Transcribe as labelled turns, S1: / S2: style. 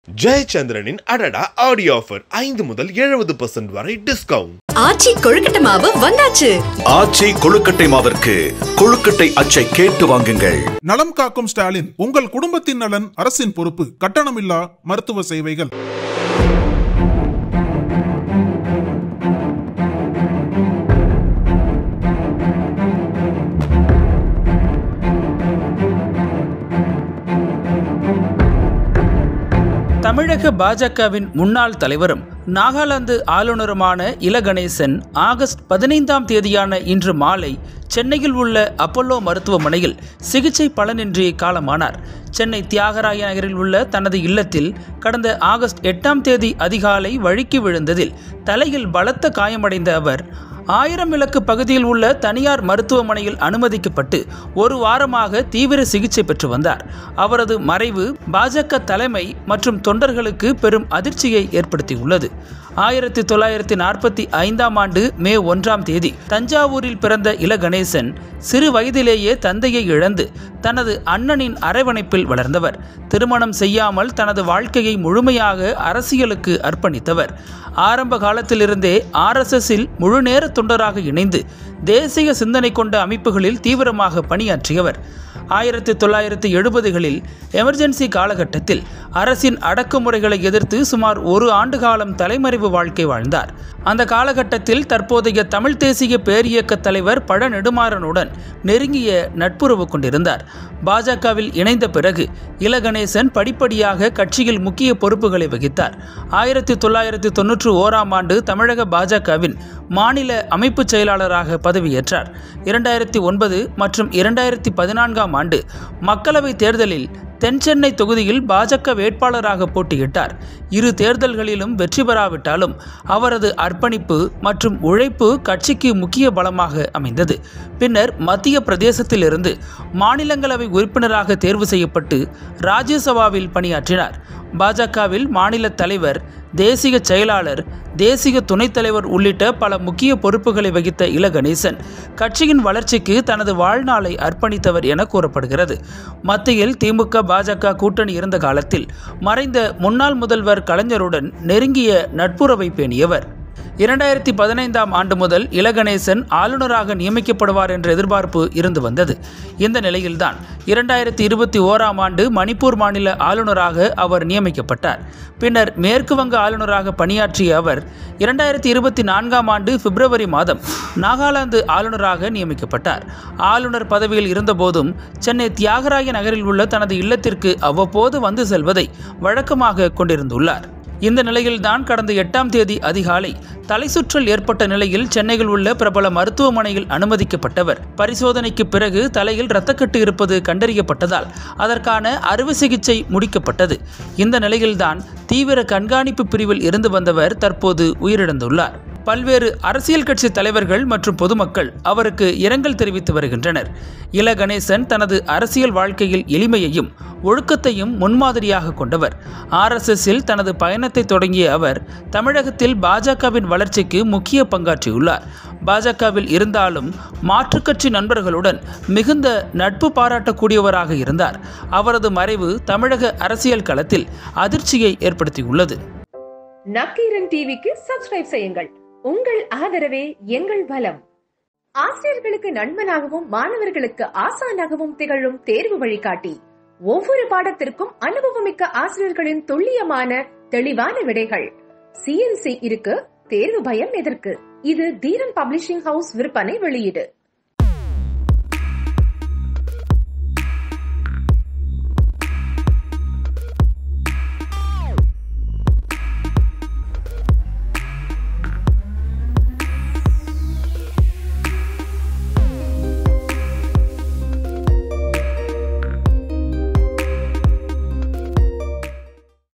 S1: ஜெயச்சந்திரனின் அடடா audio offer 5 முதல் 70% வரை டிஸ்கவுண்ட்.
S2: ஆச்சி கொழுக்கட்டை மாவு வந்தாச்சு.
S3: ஆச்சி கொழுக்கட்டை மாவிற்கு கொழுக்கட்டை அச்சை கேட்டு வாங்குங்கள்.
S4: நலம் காக்கும் ஸ்டாலின், உங்கள் குடும்பத்தின் நலன் அரசின் பொறுப்பு. கட்டணமில்லா மருத்துவ சேவைகள்.
S5: தமிழக பாஜகவின் முன்னாள் தலைவரும் நாகாலாந்து ஆளுநருமான இல கணேசன் ஆகஸ்ட் 15ஆம் தேதியான இன்று மாலை சென்னையில் உள்ள அப்பல்லோ மருத்துவமனையில் சிகிச்சை பலனின்றி காலமானார். சென்னை தியாகராய நகரில் உள்ள தனது இல்லத்தில் கடந்த ஆகஸ்ட் 8ஆம் தேதி அதிகாலை வழுக்கி விழுந்ததில் தலையில் பலத்த காயமடைந்த அவர் 1000 விளக்கு பகுதியில் உள்ள தனியார் மருத்துவமனையில் அனுமதிக்கப்பட்டு ஒரு வாரமாக தீவிர சிகிச்சை பெற்று வந்தார். அவரது மறைவு பாஜக தலைமை மற்றும் தொண்டர்களுக்கு பெரும் அதிர்ச்சியை ஏற்படுத்தியுள்ளது. 1945ஆம் ஆண்டு மே 1ஆம் தேதி தஞ்சாவூரில் பிறந்த இல கணேசன் சிறு வயதிலேயே தந்தையை இழந்து தனது அண்ணனின் அரவணைப்பில் வளர்ந்தவர். திருமணம் செய்யாமல் தனது வாழ்க்கையை முழுமையாக அரசியலுக்கு அர்ப்பணித்தவர். ஆரம்ப காலத்திலிருந்தே RSSல் முழுநேர தொண்டராக இணைந்து தேசிய சிந்தனை கொண்ட அமைப்புகளில் தீவிரமாக பணியாற்றியவர். 1970களில் எமர்ஜென்சி காலகட்டத்தில் அரசின் அடக்குமுறைகளை எதிர்த்து சுமார் 1 ஆண்டு காலம் தலைமறைவு வாழ்க்கை வாழ்ந்தார். அந்த காலகட்டத்தில் தற்போதைய தமிழ் தேசிய பேரியக்க தலைவர் பழ நெடுமாறனுடன் நெருங்கிய நட்புறவு கொண்டிருந்தார். பாஜகவில் இணைந்த பிறகு இல கணேசன் படிப்படியாக கட்சியில் முக்கிய பொறுப்புகளை வகித்தார். 1991ஆம் ஆண்டு தமிழக பாஜகவின் மாநில அமைப்பு செயலாளராக பதவியேற்றார். 2009 மற்றும் 2014ஆம் ஆண்டு மக்களவை தேர்தலில் தென்சென்னை தொகுதியில் பாஜக வேட்பாளராக போட்டியிட்டார். இரு தேர்தல்களிலும் வெற்றி பெறாவிட்டாலும் அவரது அர்ப்பணிப்பு மற்றும் உழைப்பு கட்சிக்கு முக்கிய பலமாக அமைந்தது. பின்னர் மத்திய பிரதேசத்திலிருந்து மாநிலங்களவை உறுப்பினராக தேர்வு செய்யப்பட்டு ராஜ்யசபாவில் பணியாற்றினார். பாஜகவில் மாநில தலைவர், தேசிய செயலாளர், தேசிய துணைத் தலைவர் உள்ளிட்ட பல முக்கிய பொறுப்புகளை வகித்த இல கணேசன் கட்சியின் வளர்ச்சிக்கு தனது வாழ்நாளை அர்ப்பணித்தவர் என கூறப்படுகிறது. மத்தியில் திமுக பாஜக கூட்டணி இருந்த காலத்தில் மறைந்த முன்னாள் முதல்வர் கலைஞருடன் நெருங்கிய நட்புறவை பேணியவர். 2015ஆம் ஆண்டு முதல் இல கணேசன் ஆளுநராக நியமிக்கப்படுவார் என்ற எதிர்பார்ப்பு இருந்து வந்தது. இந்த நிலையில்தான் 2021ஆம் ஆண்டு மணிப்பூர் மாநில ஆளுநராக அவர் நியமிக்கப்பட்டார். பின்னர் மேற்கு வங்க ஆளுநராக பணியாற்றிய அவர் 2024ஆம் ஆண்டு பிப்ரவரி மாதம் நாகாலாந்து ஆளுநராக நியமிக்கப்பட்டார். ஆளுநர் பதவியில் இருந்தபோதும் சென்னை தியாகராய நகரில் உள்ள தனது இல்லத்திற்கு அவ்வப்போது வந்து செல்வதை வழக்கமாக கொண்டிருந்துள்ளார். இந்த நிலையில்தான் கடந்த 8ஆம் தேதி அதிகாலை தலைசுற்றல் ஏற்பட்ட நிலையில் சென்னையில் உள்ள பிரபல மருத்துவமனையில் அனுமதிக்கப்பட்டவர். பரிசோதனைக்கு பிறகு தலையில் இரத்தக்கட்டு இருப்பது கண்டறியப்பட்டதால் அதற்கான அறுவை சிகிச்சை முடிக்கப்பட்டது. இந்த நிலையில்தான் தீவிர கண்காணிப்பு பிரிவில் இருந்து வந்தவர் தற்போது உயிரிழந்துள்ளார். பல்வேறு அரசியல் கட்சி தலைவர்கள் மற்றும் பொதுமக்கள் அவருக்கு இரங்கல் தெரிவித்து வருகின்றனர். இல கணேசன் தனது அரசியல் வாழ்க்கையில் எளிமையையும் ஒழுக்கத்தையும் முன்மாதிரியாக கொண்டவர். RSSல் தனது பயணத்தை தொடங்கிய அவர் தமிழகத்தில் பாஜகவின் வளர்ச்சிக்கு முக்கிய பங்காற்றியுள்ளார். பாஜகவில் இருந்தாலும் மாற்றுக் கட்சி நண்பர்களுடன் மிகுந்த நட்பு பாராட்டக்கூடியவராக இருந்தார். அவரது மறைவு தமிழக அரசியல் களத்தில் அதிர்ச்சியை ஏற்படுத்தியுள்ளது.
S6: நக்கீரன் டிவிக்கு சப்ஸ்கிரைப் செய்யுங்கள். உங்கள் ஆதரவே எங்கள் பலம். ஆசிரியர்களுக்கு நண்பனாகவும் மாணவர்களுக்கு ஆசானாகவும் திகழும் தேர்வு வழிகாட்டி. ஒவ்வொரு பாடத்திற்கும் அனுபவமிக்க ஆசிரியர்களின் துல்லியமான தெளிவான விடைகள். CNC இருக்கு, தேர்வு பயம் எதற்கு? இது தீரன் பப்ளிஷிங் ஹவுஸ் விற்பனை வெளியீடு.